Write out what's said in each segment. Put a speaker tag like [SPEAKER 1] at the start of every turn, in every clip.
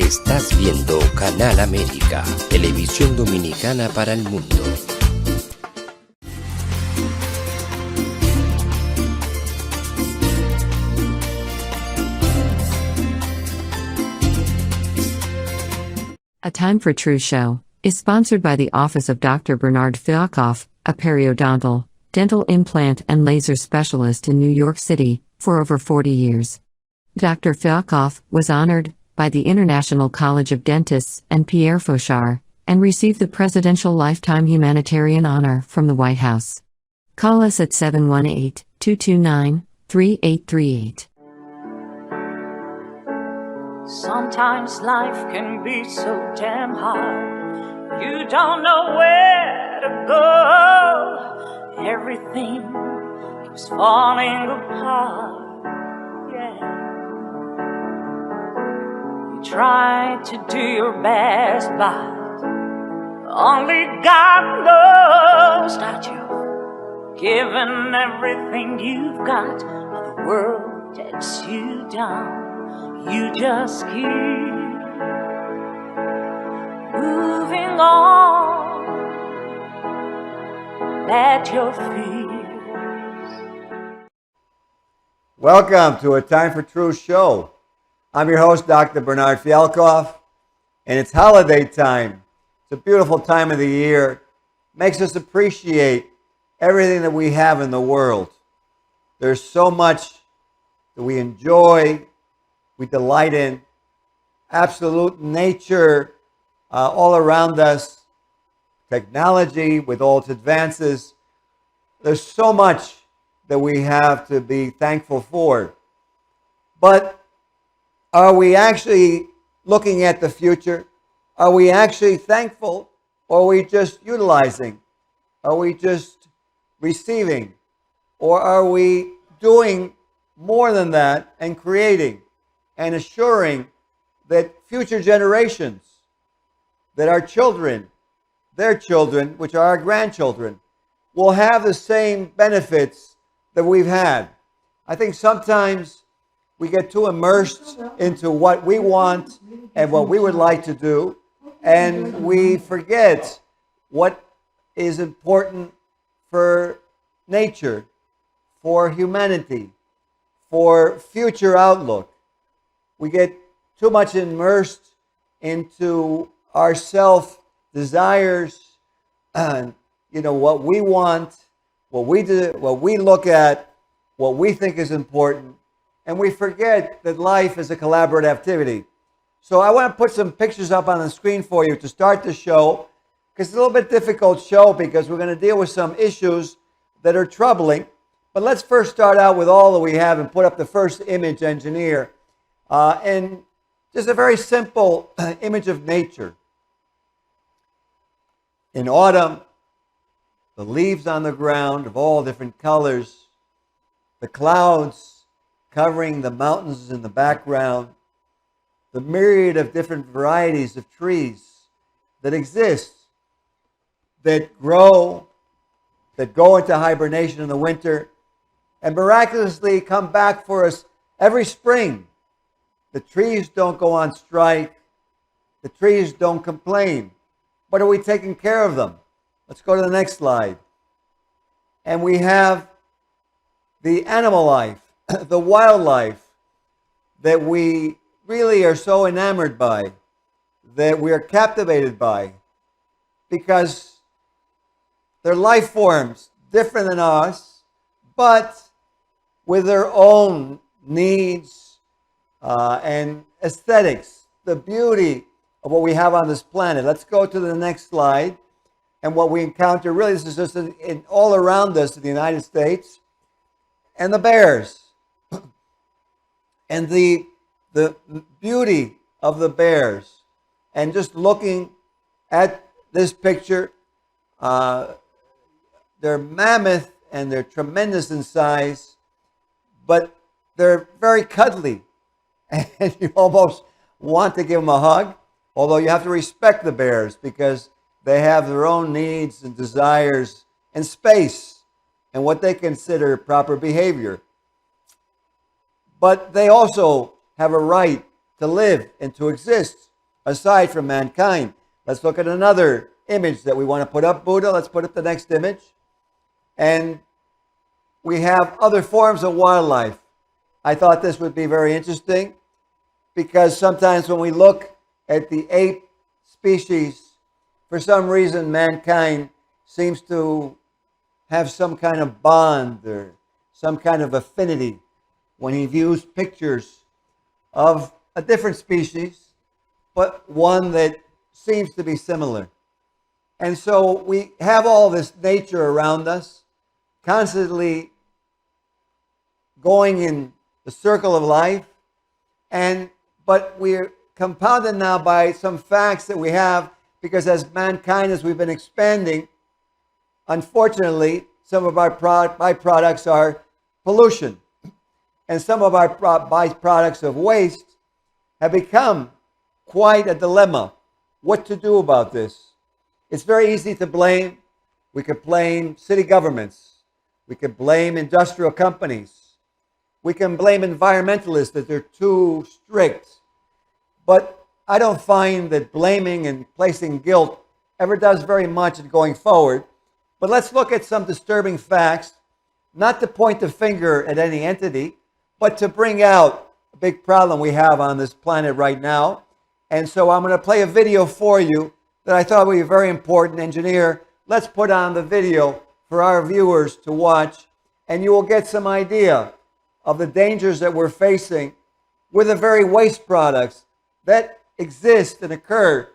[SPEAKER 1] Estás viendo Canal América, televisión dominicana para el mundo.
[SPEAKER 2] A Time for True show is sponsored by the Office of Dr. Bernard Fialkoff, a periodontal, dental implant and laser specialist in New York City, for over 40 years. Dr. Fialkoff was honored by the International College of Dentists and Pierre Fauchard, and received the Presidential Lifetime Humanitarian Honor from the White House. Call us at 718-229-3838.
[SPEAKER 3] Sometimes life can be so damn hard. You don't know where to go. Everything keeps falling apart. Yeah. You try to do your best, but only God knows that you've given everything you've got, but the world takes you down. You just keep moving on. Let your fears.
[SPEAKER 4] Welcome to A Time for True show. I'm your host, Dr. Bernard Fialkoff, and it's holiday time. It's a beautiful time of the year. Makes us appreciate everything that we have in the world. There's so much that we enjoy, we delight in. Absolute nature all around us, technology with all its advances. There's so much that we have to be thankful for. But are we actually looking at the future? Are we actually thankful, or are we just utilizing? Are we just receiving? Or are we doing more than that and creating and assuring that future generations, that our children, their children, which are our grandchildren, will have the same benefits that we've had? I think sometimes we get too immersed into what we want and what we would like to do, and we forget what is important for nature, for humanity, for future outlook. We get too much immersed into our self-desires, what we want, what we do, what we look at, what we think is important, and we forget that life is a collaborative activity. So I want to put some pictures up on the screen for you to start the show, because it's a little bit difficult show because we're going to deal with some issues that are troubling. But let's first start out with all that we have and put up the first image, engineer. And just a very simple image of nature. In autumn, the leaves on the ground of all different colors, the clouds covering the mountains in the background, the myriad of different varieties of trees that exist, that grow, that go into hibernation in the winter, and miraculously come back for us every spring. The trees don't go on strike. The trees don't complain. But are we taking care of them? Let's go to the next slide. And we have the animal life, the wildlife that we really are so enamored by, that we are captivated by, because they're life forms different than us, but with their own needs, and aesthetics, the beauty of what we have on this planet. Let's go to the next slide. And what we encounter, really, this is just all around us in the United States, and the bears. And the beauty of the bears. And just looking at this picture, they're mammoth and they're tremendous in size, but they're very cuddly. And you almost want to give them a hug, although you have to respect the bears because they have their own needs and desires and space and what they consider proper behavior. But they also have a right to live and to exist aside from mankind. Let's look at another image that we want to put up. Buddha, let's put up the next image. And we have other forms of wildlife. I thought this would be very interesting because sometimes when we look at the ape species, for some reason mankind seems to have some kind of bond or some kind of affinity when he views pictures of a different species, but one that seems to be similar. And so we have all this nature around us, constantly going in the circle of life, but we're compounded now by some facts that we have, because as mankind, as we've been expanding, unfortunately, some of our byproducts are pollution. And some of our byproducts of waste have become quite a dilemma. What to do about this? It's very easy to blame. We could blame city governments. We could blame industrial companies. We can blame environmentalists that they're too strict. But I don't find that blaming and placing guilt ever does very much in going forward. But let's look at some disturbing facts, not to point the finger at any entity, but to bring out a big problem we have on this planet right now. And so I'm going to play a video for you that I thought would be very important. Engineer, let's put on the video for our viewers to watch, and you will get some idea of the dangers that we're facing with the very waste products that exist and occur,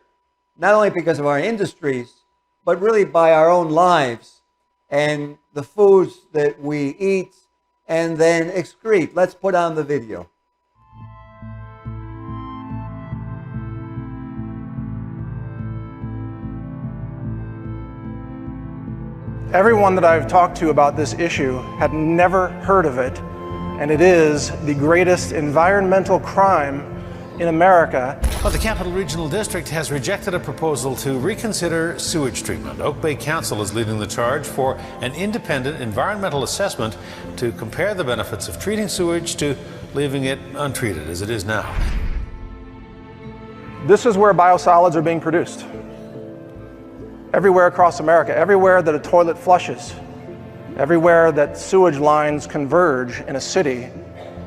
[SPEAKER 4] not only because of our industries, but really by our own lives and the foods that we eat and then excrete. Let's put on the video.
[SPEAKER 5] Everyone that I've talked to about this issue had never heard of it, and it is the greatest environmental crime in America.
[SPEAKER 6] Well, the Capital Regional District has rejected a proposal to reconsider sewage treatment. Oak Bay Council is leading the charge for an independent environmental assessment to compare the benefits of treating sewage to leaving it untreated as it is now.
[SPEAKER 5] This is where biosolids are being produced. Everywhere across America, everywhere that a toilet flushes, everywhere that sewage lines converge in a city,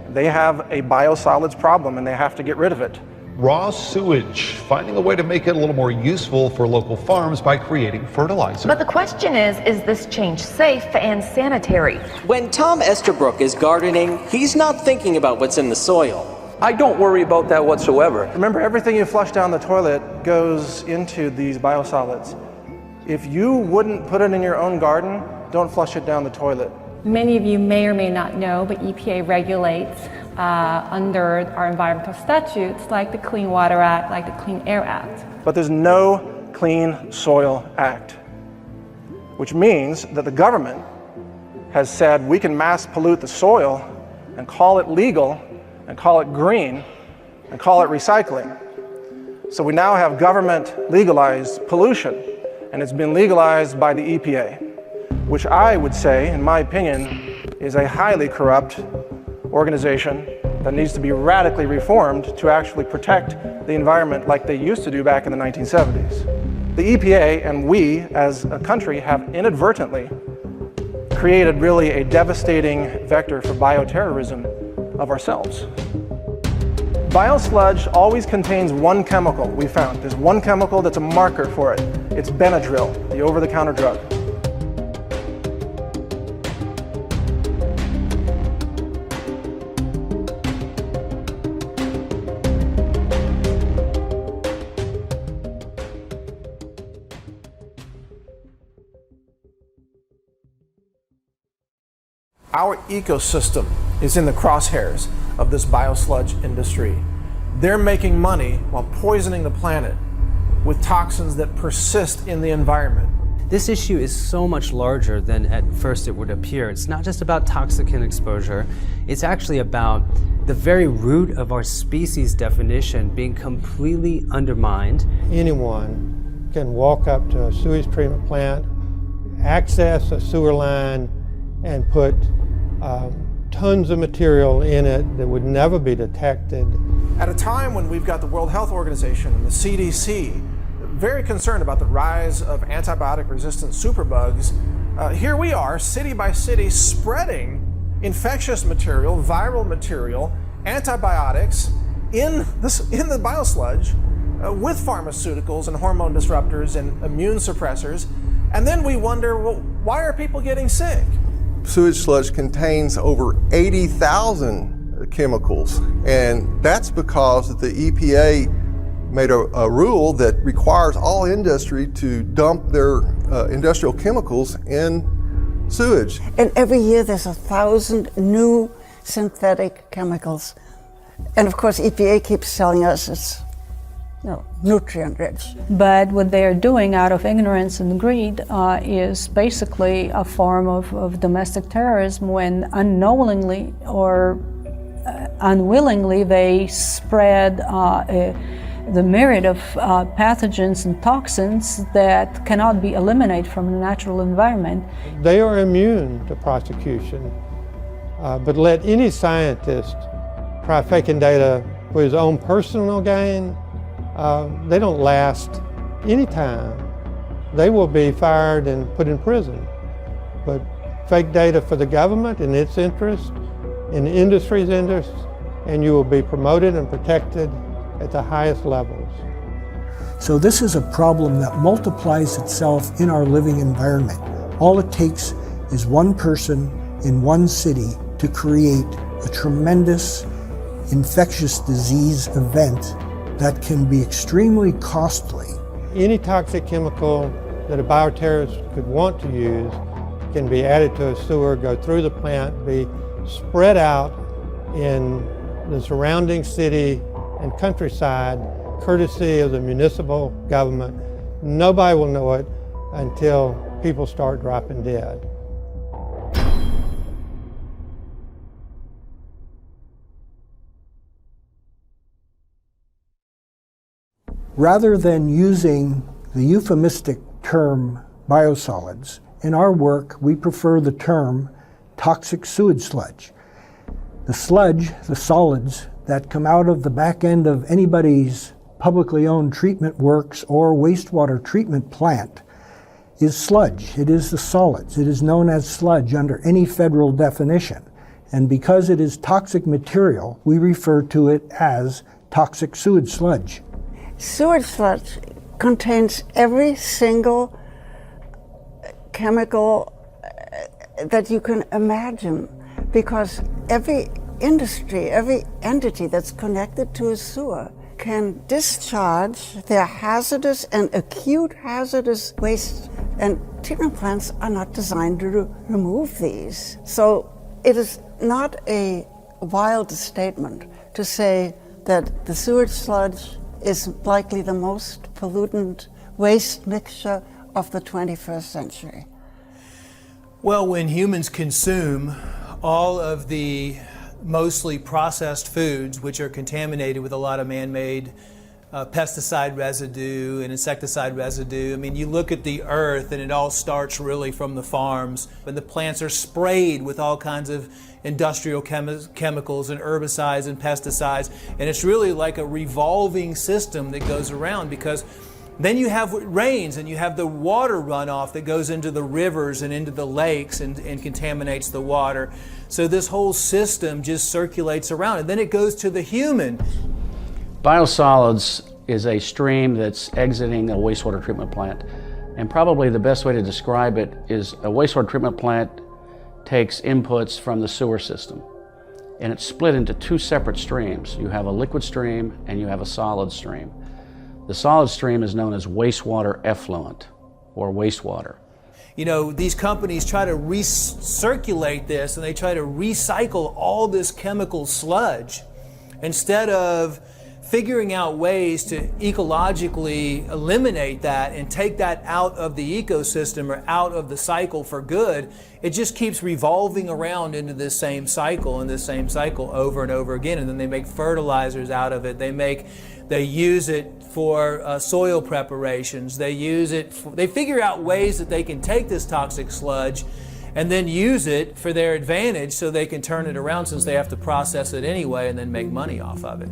[SPEAKER 5] they have a biosolids problem and they have to get rid of it.
[SPEAKER 7] Raw sewage, finding a way to make it a little more useful for local farms by creating fertilizer.
[SPEAKER 8] But the question is this change safe and sanitary?
[SPEAKER 9] When Tom Estabrook is gardening, he's not thinking about what's in the soil.
[SPEAKER 10] I don't worry about that whatsoever.
[SPEAKER 5] Remember, everything you flush down the toilet goes into these biosolids. If you wouldn't put it in your own garden, don't flush it down the toilet.
[SPEAKER 11] Many of you may or may not know, but EPA regulates under our environmental statutes like the Clean Water Act, like the Clean Air Act.
[SPEAKER 5] But there's no Clean Soil Act, which means that the government has said we can mass pollute the soil and call it legal and call it green and call it recycling. So we now have government legalized pollution, and it's been legalized by the EPA, which I would say, in my opinion, is a highly corrupt organization that needs to be radically reformed to actually protect the environment like they used to do back in the 1970s. The EPA and we as a country have inadvertently created really a devastating vector for bioterrorism of ourselves. Biosludge always contains one chemical, we found. There's one chemical that's a marker for it. It's Benadryl, the over-the-counter drug. Our ecosystem is in the crosshairs of this biosludge industry. They're making money while poisoning the planet with toxins that persist in the environment.
[SPEAKER 12] This issue is so much larger than at first it would appear. It's not just about toxicant exposure, it's actually about the very root of our species definition being completely undermined.
[SPEAKER 13] Anyone can walk up to a sewage treatment plant, access a sewer line, and put tons of material in it that would never be detected.
[SPEAKER 5] At a time when we've got the World Health Organization and the CDC very concerned about the rise of antibiotic-resistant superbugs, here we are, city by city, spreading infectious material, viral material, antibiotics in the biosludge with pharmaceuticals and hormone disruptors and immune suppressors. And then we wonder, well, why are people getting sick?
[SPEAKER 14] Sewage sludge contains over 80,000 chemicals, and that's because the EPA made a rule that requires all industry to dump their industrial chemicals in sewage.
[SPEAKER 15] And every year there's 1,000 new synthetic chemicals. And of course EPA keeps telling us it's nutrient rich.
[SPEAKER 16] But what they're doing out of ignorance and greed is basically a form of domestic terrorism when unknowingly or unwillingly they spread the myriad of pathogens and toxins that cannot be eliminated from the natural environment.
[SPEAKER 13] They are immune to prosecution, but let any scientist try faking data for his own personal gain, they don't last any time. They will be fired and put in prison. But fake data for the government in its interest, in the industry's interest, and you will be promoted and protected at the highest levels.
[SPEAKER 17] So this is a problem that multiplies itself in our living environment. All it takes is one person in one city to create a tremendous infectious disease event that can be extremely costly.
[SPEAKER 13] Any toxic chemical that a bioterrorist could want to use can be added to a sewer, go through the plant, be spread out in the surrounding city and countryside, courtesy of the municipal government. Nobody will know it until people start dropping dead.
[SPEAKER 17] Rather than using the euphemistic term biosolids, in our work we prefer the term toxic sewage sludge. The sludge, the solids that come out of the back end of anybody's publicly owned treatment works or wastewater treatment plant is sludge. It is the solids. It is known as sludge under any federal definition. And because it is toxic material, we refer to it as toxic sewage sludge.
[SPEAKER 15] Sewage sludge contains every single chemical that you can imagine, because every industry, every entity that's connected to a sewer can discharge their hazardous and acute hazardous waste, and treatment plants are not designed to remove these. So it is not a wild statement to say that the sewage sludge is likely the most pollutant waste mixture of the 21st century.
[SPEAKER 18] Well, when humans consume all of the mostly processed foods, which are contaminated with a lot of man-made pesticide residue and insecticide residue. I mean, you look at the earth and it all starts really from the farms, and the plants are sprayed with all kinds of industrial chemicals and herbicides and pesticides, and it's really like a revolving system that goes around, because then you have rains and you have the water runoff that goes into the rivers and into the lakes and contaminates the water. So this whole system just circulates around, and then it goes to the human.
[SPEAKER 19] Biosolids is a stream that's exiting a wastewater treatment plant. And probably the best way to describe it is a wastewater treatment plant takes inputs from the sewer system, and it's split into two separate streams. You have a liquid stream and you have a solid stream. The solid stream is known as wastewater effluent or wastewater.
[SPEAKER 18] You know, these companies try to recirculate this, and they try to recycle all this chemical sludge instead of figuring out ways to ecologically eliminate that and take that out of the ecosystem or out of the cycle for good. It just keeps revolving around into this same cycle and this same cycle over and over again. And then they make fertilizers out of it. They use it for soil preparations. They figure out ways that they can take this toxic sludge and then use it for their advantage so they can turn it around, since they have to process it anyway and then make money off of it.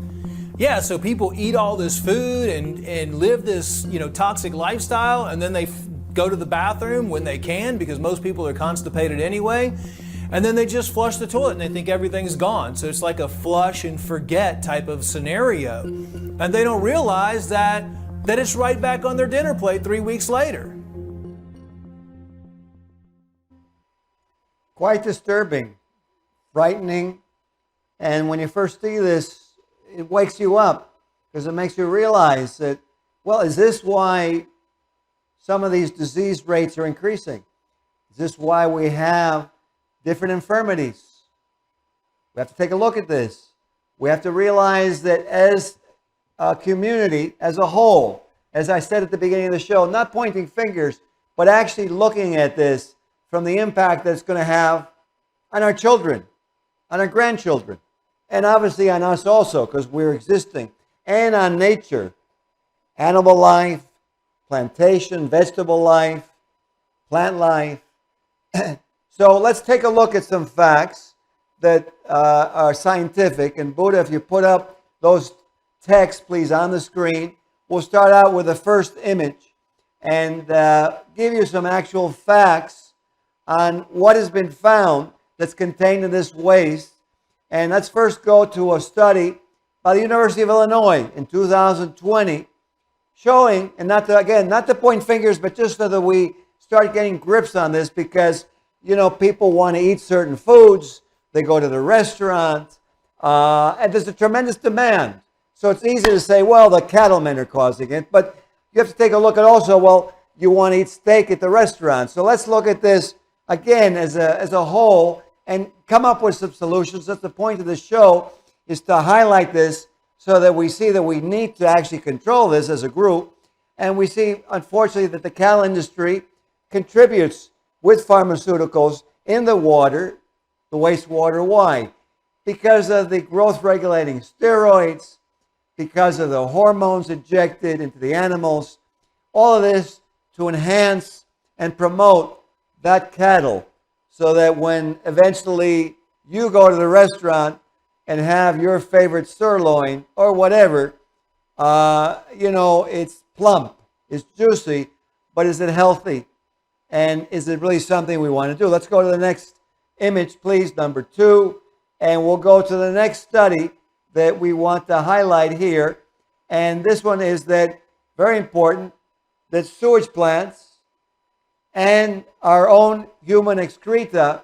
[SPEAKER 18] Yeah, so people eat all this food and live this, toxic lifestyle, and then they go to the bathroom when they can, because most people are constipated anyway, and then they just flush the toilet and they think everything's gone. So it's like a flush and forget type of scenario. And they don't realize that it's right back on their dinner plate 3 weeks later.
[SPEAKER 4] Quite disturbing, frightening, and when you first see this, it wakes you up, because it makes you realize that, well, is this why some of these disease rates are increasing? Is this why we have different infirmities? We have to take a look at this. We have to realize that as a community, as a whole, as I said at the beginning of the show, not pointing fingers, but actually looking at this from the impact that it's going to have on our children, on our grandchildren, and obviously on us also, because we're existing, and on nature, animal life, plantation, vegetable life, plant life. So let's take a look at some facts that are scientific. And Buddha, if you put up those texts, please, on the screen, we'll start out with the first image and give you some actual facts on what has been found that's contained in this waste. And let's first go to a study by the University of Illinois in 2020, showing, and not to point fingers, but just so that we start getting grips on this, because, people want to eat certain foods, they go to the restaurant, and there's a tremendous demand. So it's easy to say, well, the cattlemen are causing it, but you have to take a look at also, well, you want to eat steak at the restaurant. So let's look at this again as a whole and come up with some solutions. That's the point of the show, is to highlight this so that we see that we need to actually control this as a group. And we see, unfortunately, that the cattle industry contributes with pharmaceuticals in the water, the wastewater. Why? Because of the growth regulating steroids, because of the hormones injected into the animals, all of this to enhance and promote that cattle, so that when eventually you go to the restaurant and have your favorite sirloin or whatever, it's plump, it's juicy, but is it healthy? And is it really something we want to do? Let's go to the next image, please, number 2, and we'll go to the next study that we want to highlight here. And this one is that, very important, that sewage plants and our own human excreta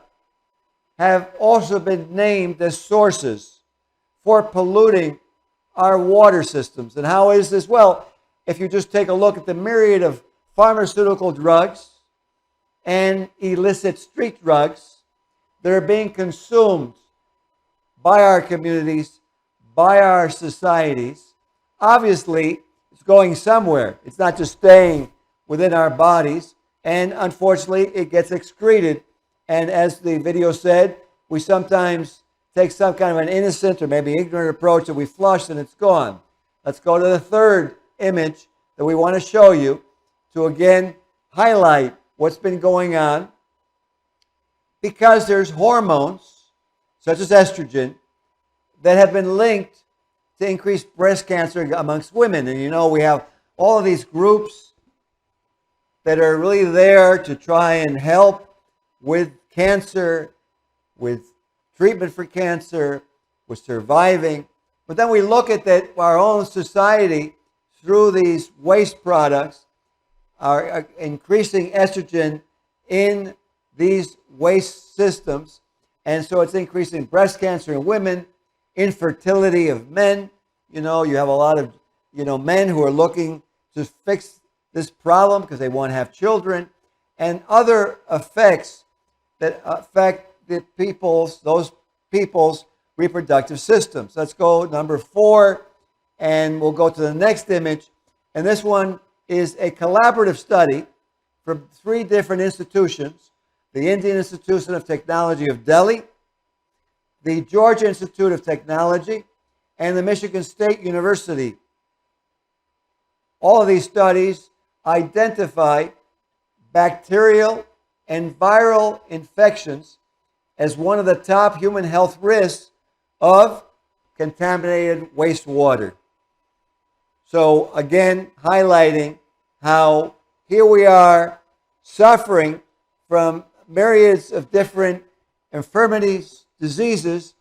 [SPEAKER 4] have also been named as sources for polluting our water systems. And how is this? Well, if you just take a look at the myriad of pharmaceutical drugs and illicit street drugs that are being consumed by our communities, by our societies, obviously it's going somewhere. It's not just staying within our bodies. And unfortunately, it gets excreted. And as the video said, we sometimes take some kind of an innocent or maybe ignorant approach that we flush and it's gone. Let's go to the third image that we want to show you to again highlight what's been going on. Because there's hormones, such as estrogen, that have been linked to increased breast cancer amongst women. And we have all of these groups that are really there to try and help with cancer, with treatment for cancer, with surviving. But then we look at that our own society, through these waste products, are increasing estrogen in these waste systems. And so it's increasing breast cancer in women, infertility of men. You have a lot of, men who are looking to fix this problem because they want to have children, and other effects that affect those people's reproductive systems. Let's go number 4, and we'll go to the next image. And this one is a collaborative study from 3 different institutions: the Indian Institute of Technology of Delhi, the Georgia Institute of Technology, and the Michigan State University. All of these studies identify bacterial and viral infections as one of the top human health risks of contaminated wastewater. So again, highlighting how here we are suffering from myriads of different infirmities, diseases,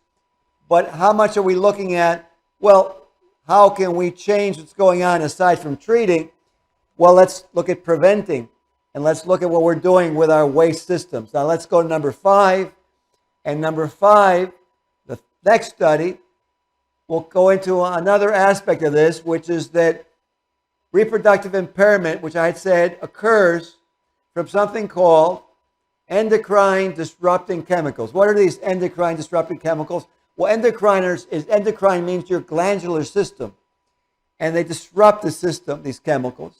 [SPEAKER 4] but how much are we looking at, well, how can we change what's going on aside from treating? Well, let's look at preventing, and let's look at what we're doing with our waste systems. Now let's go to number 5. And number 5, the next study, will go into another aspect of this, which is that reproductive impairment, which I had said occurs from something called endocrine disrupting chemicals. What are these endocrine disrupting chemicals? Well, endocrine means your glandular system, and they disrupt the system, these chemicals.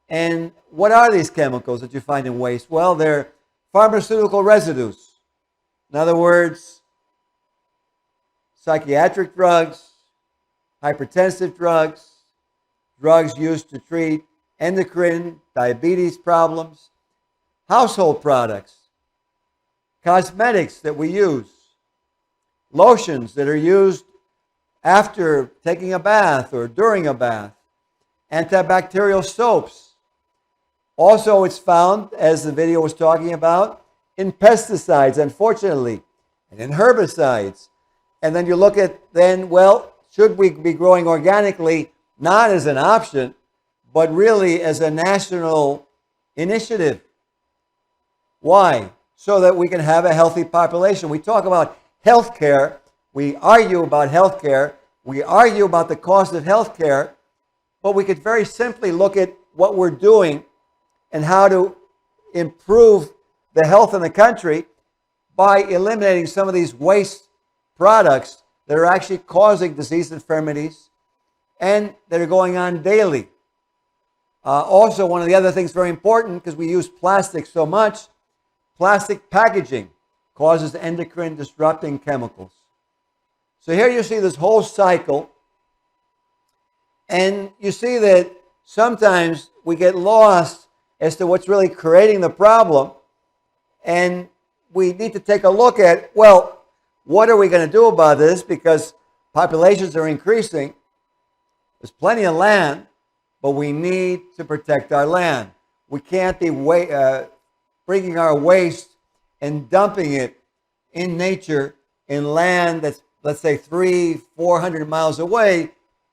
[SPEAKER 4] And what are these chemicals that you find in waste? Well, they're pharmaceutical residues. In other words, psychiatric drugs, hypertensive drugs, drugs used to treat endocrine, diabetes problems, household products, cosmetics that we use, lotions that are used after taking a bath or during a bath, antibacterial soaps. Also, it's found, as the video was talking about, in pesticides, unfortunately, and in herbicides. And then you look at then, well, should we be growing organically, not as an option, but really as a national initiative? Why? So that we can have a healthy population. We talk about health care. We argue about health care. We argue about the cost of health care. But we could very simply look at what we're doing and how to improve the health in the country by eliminating some of these waste products that are actually causing disease, infirmities, and that are going on daily. Also, one of the other things very important, because we use plastic so much, plastic packaging causes endocrine disrupting chemicals. So here you see this whole cycle, and you see that sometimes we get lost as to what's really creating the problem, and we need to take a look at, well, what are we going to do about this? Because populations are increasing. There's plenty of land, but we need to protect our land. We can't be bringing our waste and dumping it in nature in land that's, let's say, 300-400 miles away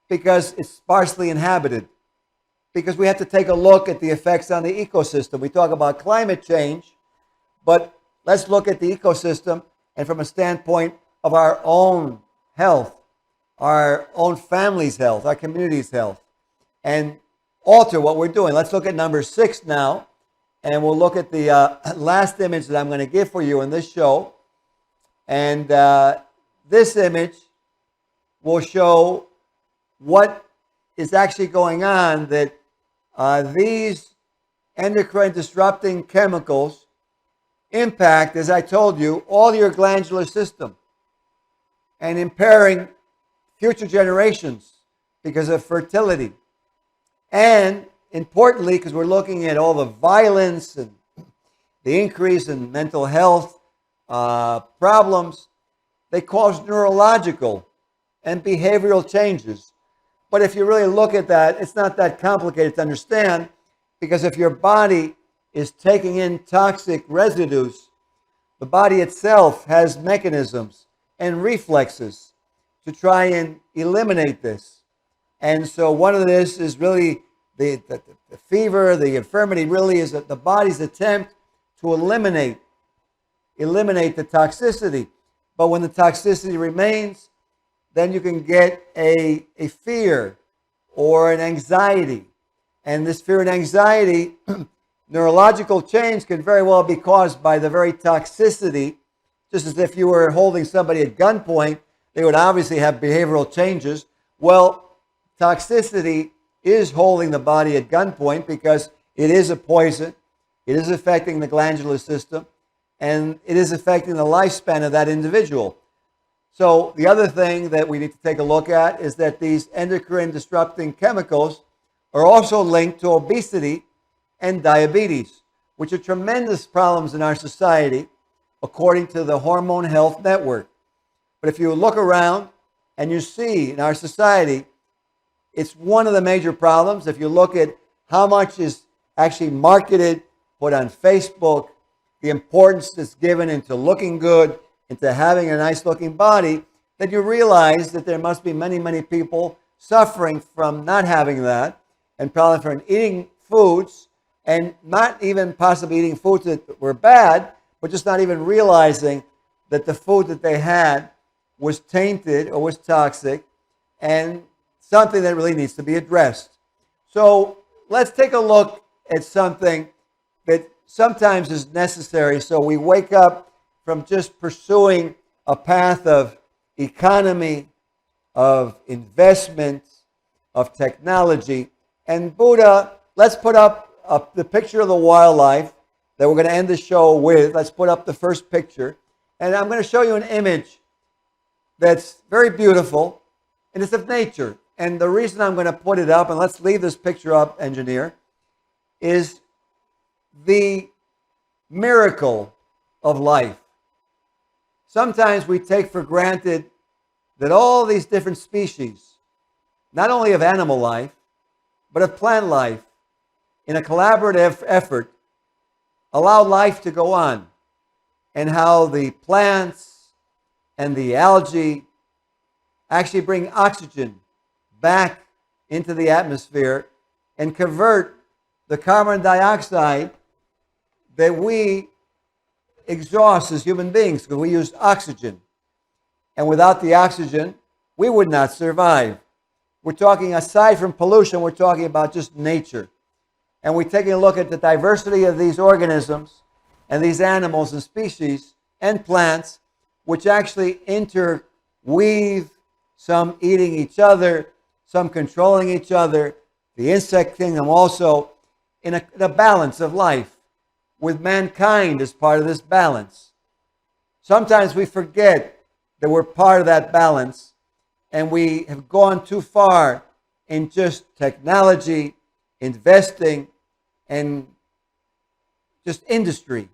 [SPEAKER 4] because it's sparsely inhabited. Because we have to take a look at the effects on the ecosystem. We talk about climate change, but let's look at the ecosystem and from a standpoint of our own health, our own family's health, our community's health, and alter what we're doing. Let's look at number 6 now, and we'll look at the last image that I'm going to give for you in this show. And this image will show what is actually going on, that these endocrine disrupting chemicals impact, as I told you, all your glandular system and impairing future generations because of fertility. And importantly, because we're looking at all the violence and the increase in mental health problems, they cause neurological and behavioral changes. But if you really look at that, it's not that complicated to understand, because if your body is taking in toxic residues, the body itself has mechanisms and reflexes to try and eliminate this. And so one of this is really the fever, the infirmity really is the body's attempt to eliminate the toxicity. But when the toxicity remains, then you can get a fear or an anxiety. And this fear and anxiety, neurological change can very well be caused by the very toxicity. Just as if you were holding somebody at gunpoint, they would obviously have behavioral changes. Well, toxicity is holding the body at gunpoint because it is a poison. It is affecting the glandular system, and it is affecting the lifespan of that individual. So the other thing that we need to take a look at is that these endocrine disrupting chemicals are also linked to obesity and diabetes. which are tremendous problems in our society, according to the Hormone Health Network. But if you look around and you see in our society, it's one of the major problems. If you look at how much is actually marketed, put on Facebook, the importance that's given into looking good, into having a nice looking body, that you realize that there must be many, many people suffering from not having that, and probably from eating foods, and not even possibly eating foods that were bad, but just not even realizing that the food that they had was tainted or was toxic, and something that really needs to be addressed. So let's take a look at something that sometimes is necessary, so we wake up from just pursuing a path of economy, of investment, of technology. And Buddha, let's put up the picture of the wildlife that we're going to end the show with. Let's put up the first picture. And I'm going to show you an image that's very beautiful, and it's of nature. And the reason I'm going to put it up, and let's leave this picture up, engineer, is the miracle of life. Sometimes we take for granted that all these different species, not only of animal life, but of plant life, in a collaborative effort, allow life to go on, and how the plants and the algae actually bring oxygen back into the atmosphere and convert the carbon dioxide that we exhaust as human beings, because we use oxygen. And without the oxygen, we would not survive. We're talking, aside from pollution, we're talking about just nature. And we're taking a look at the diversity of these organisms and these animals and species and plants, which actually interweave, some eating each other, some controlling each other, the insect kingdom also, in a balance of life, with mankind as part of this balance. Sometimes we forget that we're part of that balance, and we have gone too far in just technology, investing, and just industry.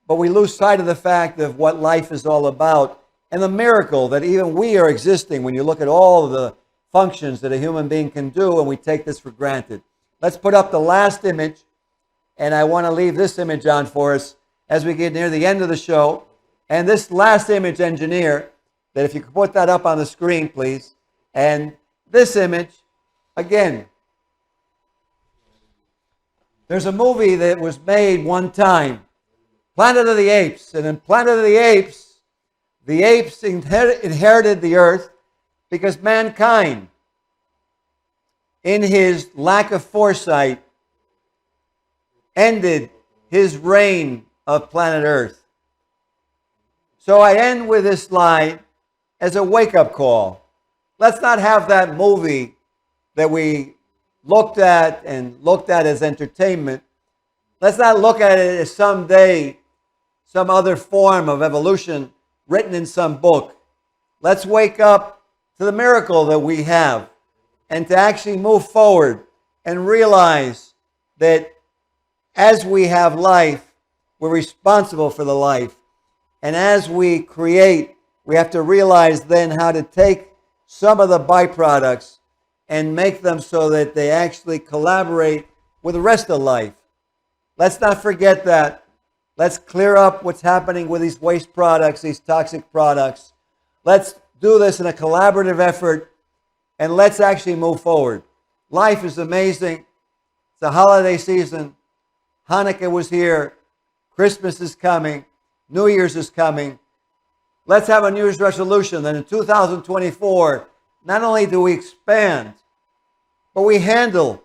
[SPEAKER 4] But we lose sight of the fact of what life is all about, and the miracle that even we are existing when you look at all of the functions that a human being can do, and we take this for granted. Let's put up the last image, and I want to leave this image on for us as we get near the end of the show. And this last image, engineer, that if you could put that up on the screen, please. And this image, again, there's a movie that was made one time, Planet of the Apes. And in Planet of the apes inherited the earth because mankind, in his lack of foresight, ended his reign of planet Earth. So I end with this slide as a wake-up call. Let's not have that movie that we looked at as entertainment. Let's not look at it as someday some other form of evolution written in some book. Let's wake up to the miracle that we have, and to actually move forward and realize that as we have life, we're responsible for the life. And as we create, we have to realize then how to take some of the byproducts and make them so that they actually collaborate with the rest of life. Let's not forget that. Let's clear up what's happening with these waste products, these toxic products. Let's do this in a collaborative effort, and let's actually move forward. Life is amazing. It's a holiday season. Hanukkah was here. Christmas is coming. New Year's is coming. Let's have a New Year's resolution that in 2024, not only do we expand, but we handle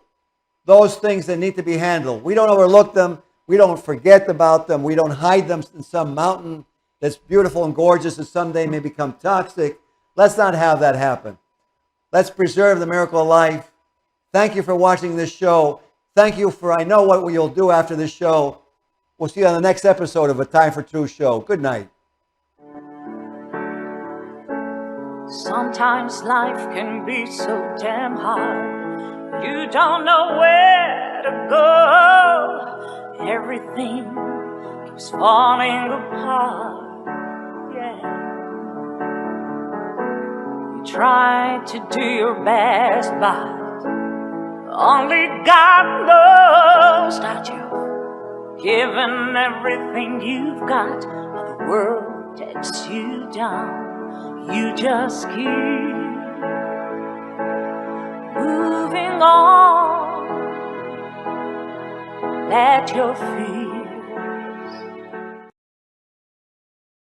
[SPEAKER 4] those things that need to be handled. We don't overlook them. We don't forget about them. We don't hide them in some mountain that's beautiful and gorgeous and someday may become toxic. Let's not have that happen. Let's preserve the miracle of life. Thank you for watching this show. Thank you for, I know what you'll do after this show. We'll see you on the next episode of A Time for Truth show. Good night.
[SPEAKER 3] Sometimes life can be so damn hard. You don't know where to go. everything keeps falling apart. Yeah. You try to do your best, but only God knows that you've given everything you've got, but the world takes you down. You just keep moving on. Let your feet